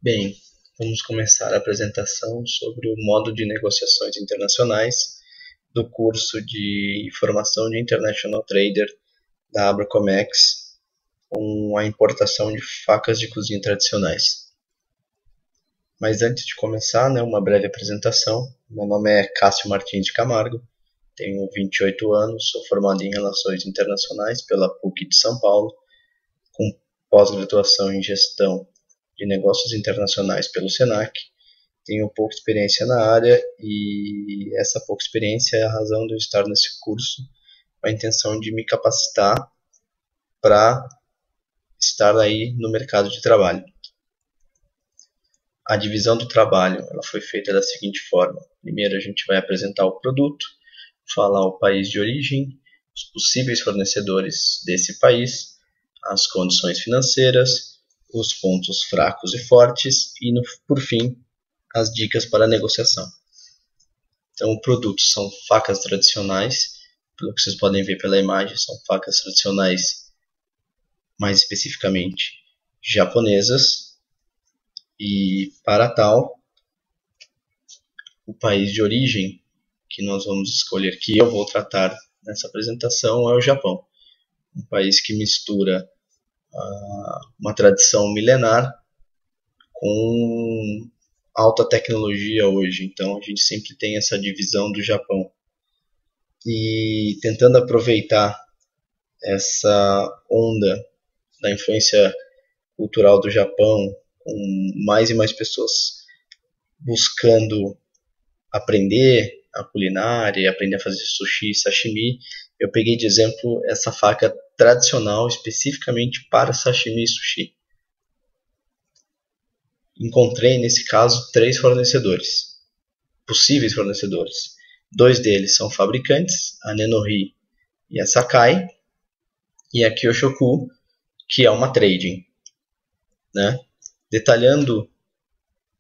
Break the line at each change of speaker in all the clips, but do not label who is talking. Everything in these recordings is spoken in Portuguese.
Bem, vamos começar a apresentação sobre o modo de negociações internacionais do curso de Formação de International Trader da Abracomex com a importação de facas de cozinha tradicionais. Mas antes de começar, uma breve apresentação. Meu nome é Cássio Martins de Camargo, tenho 28 anos, sou formado em Relações Internacionais pela PUC de São Paulo, com pós-graduação em Gestão de Negócios Internacionais pelo SENAC. Tenho pouca experiência na área e essa pouca experiência é a razão de eu estar nesse curso, com a intenção de me capacitar para estar aí no mercado de trabalho. A divisão do trabalho ela foi feita da seguinte forma. Primeiro a gente vai apresentar o produto, falar o país de origem, os possíveis fornecedores desse país, as condições financeiras, os pontos fracos e fortes e, por fim, as dicas para a negociação. Então, o produto são facas tradicionais, pelo que vocês podem ver pela imagem, são facas tradicionais, mais especificamente japonesas, e para tal, o país de origem que nós vamos escolher, que eu vou tratar nessa apresentação, é o Japão, um país que mistura uma tradição milenar com alta tecnologia hoje. Então a gente sempre tem essa divisão do Japão. E tentando aproveitar essa onda da influência cultural do Japão, com mais e mais pessoas buscando aprender a culinária, aprender a fazer sushi e sashimi, eu peguei de exemplo essa faca tradicional especificamente para sashimi e sushi. Encontrei, nesse caso, 3 fornecedores, possíveis fornecedores. 2 deles são fabricantes, a Nenohi e a Sakai, e a Kyoshoku, que é uma trading. Detalhando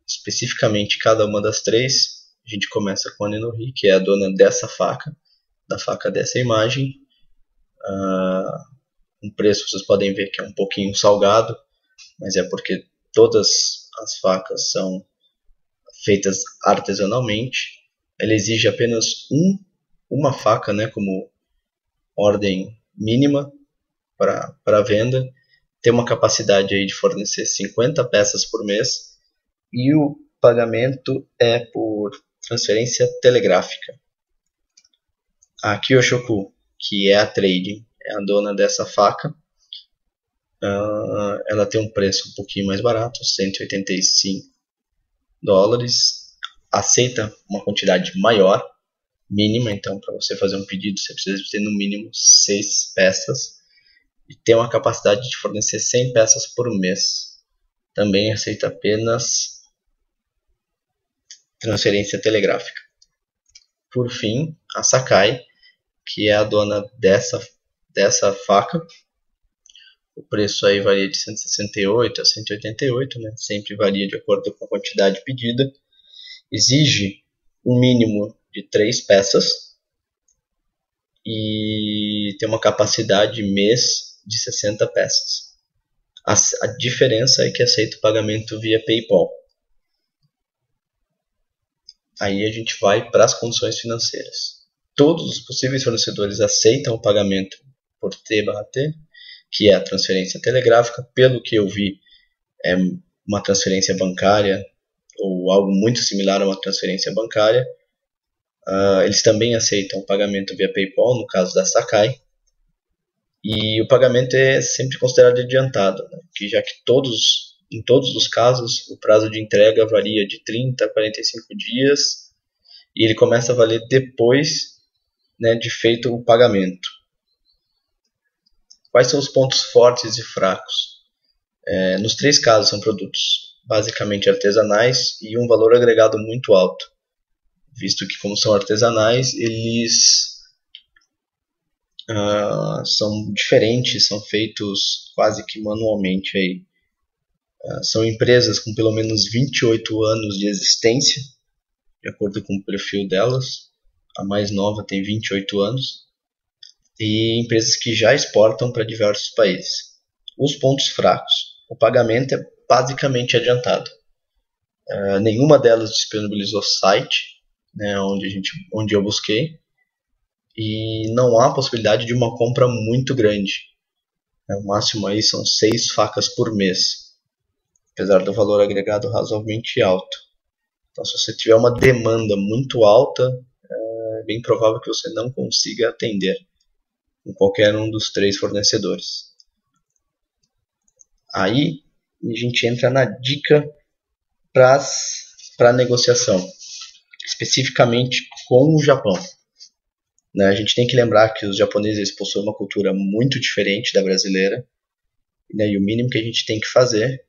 especificamente cada uma das 3, a gente começa com a Nenohi, que é a dona dessa faca, da faca dessa imagem. O preço vocês podem ver que é um pouquinho salgado, mas é porque todas as facas são feitas artesanalmente. Ela exige apenas uma faca, como ordem mínima para venda. Tem uma capacidade aí de fornecer 50 peças por mês e o pagamento é por transferência telegráfica. A Kyoshoku, que é a trading, é a dona dessa faca. Ela tem um preço um pouquinho mais barato, $185. Aceita uma quantidade maior, mínima, então para você fazer um pedido você precisa ter no mínimo 6 peças e tem uma capacidade de fornecer 100 peças por mês. Também aceita apenas transferência telegráfica. Por fim, a Sakai, que é a dona dessa faca. O preço aí varia de 168 a 188, sempre varia de acordo com a quantidade pedida. Exige um mínimo de 3 peças e tem uma capacidade mês de 60 peças. A diferença é que aceita o pagamento via PayPal. Aí a gente vai para as condições financeiras. Todos os possíveis fornecedores aceitam o pagamento por T/T, que é a transferência telegráfica. Pelo que eu vi, é uma transferência bancária ou algo muito similar a uma transferência bancária. Eles também aceitam o pagamento via PayPal, no caso da Sakai. E o pagamento é sempre considerado adiantado, já que em todos os casos o prazo de entrega varia de 30 a 45 dias e ele começa a valer depois de feito o pagamento. Quais são os pontos fortes e fracos? Nos 3 casos são produtos basicamente artesanais e um valor agregado muito alto, visto que como são artesanais, eles são diferentes, são feitos quase que manualmente. Aí. São empresas com pelo menos 28 anos de existência, de acordo com o perfil delas. A mais nova tem 28 anos. E empresas que já exportam para diversos países. Os pontos fracos. O pagamento é basicamente adiantado. Nenhuma delas disponibilizou site, né, onde eu busquei, e não há possibilidade de uma compra muito grande. O máximo aí são 6 facas por mês, apesar do valor agregado razoavelmente alto. Então, se você tiver uma demanda muito alta, é bem provável que você não consiga atender com qualquer um dos 3 fornecedores. Aí a gente entra na dica para negociação, especificamente com o Japão. A gente tem que lembrar que os japoneses possuem uma cultura muito diferente da brasileira, né, e o mínimo que a gente tem que fazer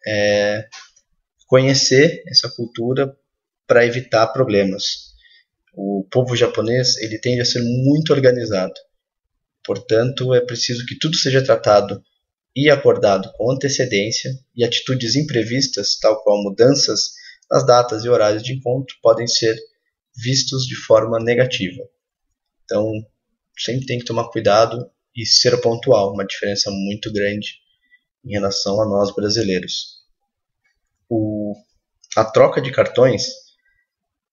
é conhecer essa cultura para evitar problemas. O povo japonês ele tende a ser muito organizado, portanto é preciso que tudo seja tratado e acordado com antecedência, e atitudes imprevistas, tal qual mudanças nas datas e horários de encontro, podem ser vistos de forma negativa. Então, sempre tem que tomar cuidado e ser pontual, uma diferença muito grande em relação a nós brasileiros. A troca de cartões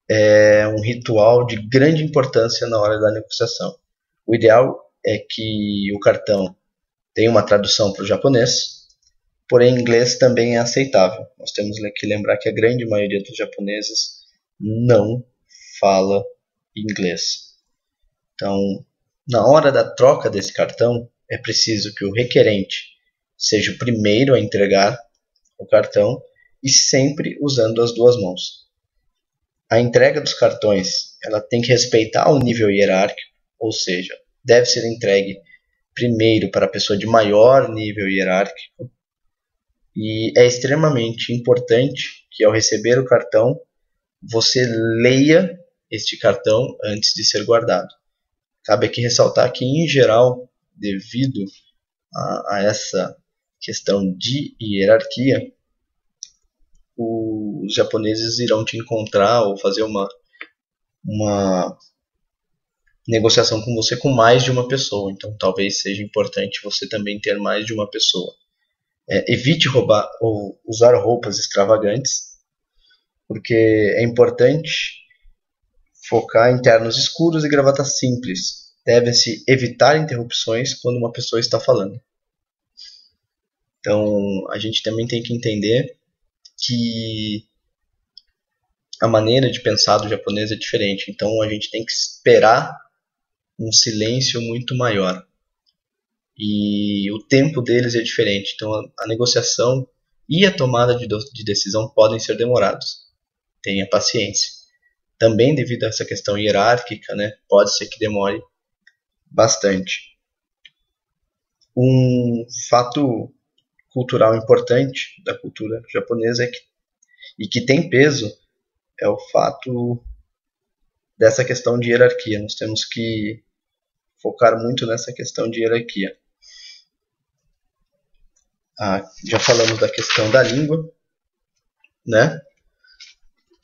é um ritual de grande importância na hora da negociação. O ideal é que o cartão tenha uma tradução para o japonês, porém inglês também é aceitável. Nós temos que lembrar que a grande maioria dos japoneses não fala inglês. Então, na hora da troca desse cartão, é preciso que o requerente seja o primeiro a entregar o cartão e sempre usando as duas mãos. A entrega dos cartões ela tem que respeitar o nível hierárquico, ou seja, deve ser entregue primeiro para a pessoa de maior nível hierárquico, e é extremamente importante que ao receber o cartão, você leia este cartão antes de ser guardado. Cabe aqui ressaltar que, em geral, devido a essa questão de hierarquia, os japoneses irão te encontrar ou fazer uma negociação com você com mais de uma pessoa. Então, talvez seja importante você também ter mais de uma pessoa. Evite roubar ou usar roupas extravagantes, porque é importante focar em ternos escuros e gravata simples. Deve-se evitar interrupções quando uma pessoa está falando. Então, a gente também tem que entender que a maneira de pensar do japonês é diferente. Então, a gente tem que esperar um silêncio muito maior. E o tempo deles é diferente. Então, a negociação e a tomada de decisão podem ser demorados. Tenha paciência. Também devido a essa questão hierárquica, né, pode ser que demore bastante. Um fato cultural importante da cultura japonesa e que tem peso é o fato dessa questão de hierarquia. Nós temos que focar muito nessa questão de hierarquia. Já falamos da questão da língua, né?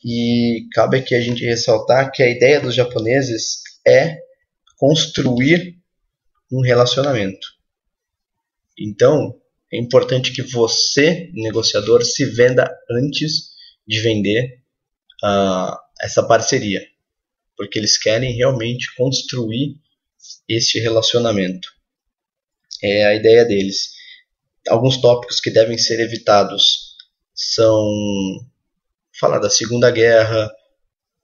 E cabe aqui a gente ressaltar que a ideia dos japoneses é construir um relacionamento. Então, é importante que você, negociador, se venda antes de vender essa parceria, porque eles querem realmente construir este relacionamento. É a ideia deles. Alguns tópicos que devem ser evitados são falar da Segunda Guerra,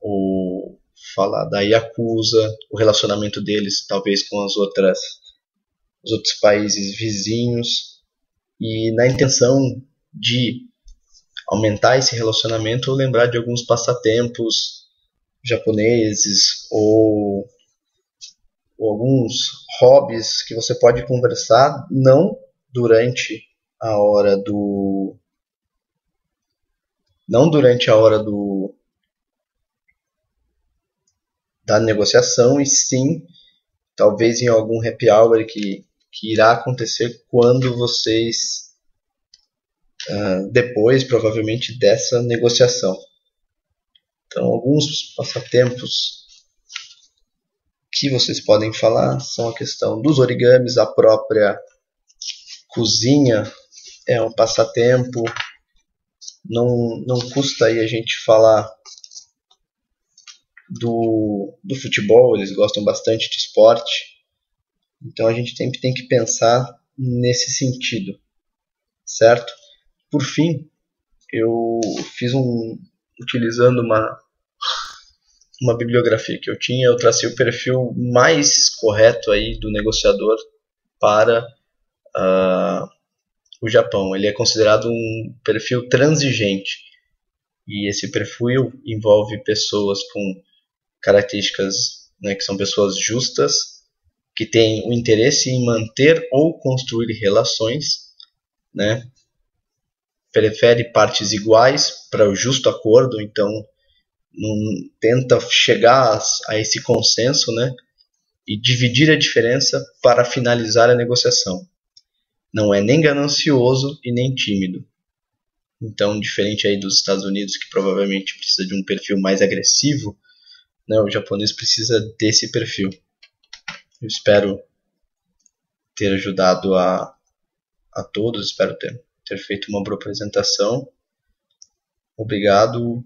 ou falar da Yakuza, o relacionamento deles talvez com os outros países vizinhos, e na intenção de aumentar esse relacionamento, lembrar de alguns passatempos japoneses ou alguns hobbies que você pode conversar, não durante a hora da negociação, e sim talvez em algum happy hour que irá acontecer quando vocês depois provavelmente dessa negociação. Então, alguns passatempos que vocês podem falar são a questão dos origamis, a própria cozinha é um passatempo, não custa aí a gente falar do futebol, eles gostam bastante de esporte, então a gente sempre tem que pensar nesse sentido, certo? Por fim, eu fiz utilizando uma bibliografia que eu tinha, eu tracei o perfil mais correto aí do negociador para o Japão. Ele é considerado um perfil transigente, e esse perfil envolve pessoas com características, né, que são pessoas justas, que têm o interesse em manter ou construir relações, né, prefere partes iguais para o justo acordo, então não tenta chegar a esse consenso, né, e dividir a diferença para finalizar a negociação. Não é nem ganancioso e nem tímido. Então, diferente aí dos Estados Unidos, que provavelmente precisa de um perfil mais agressivo, né, o japonês precisa desse perfil. Eu espero ter ajudado a todos, espero ter feito uma boa apresentação. Obrigado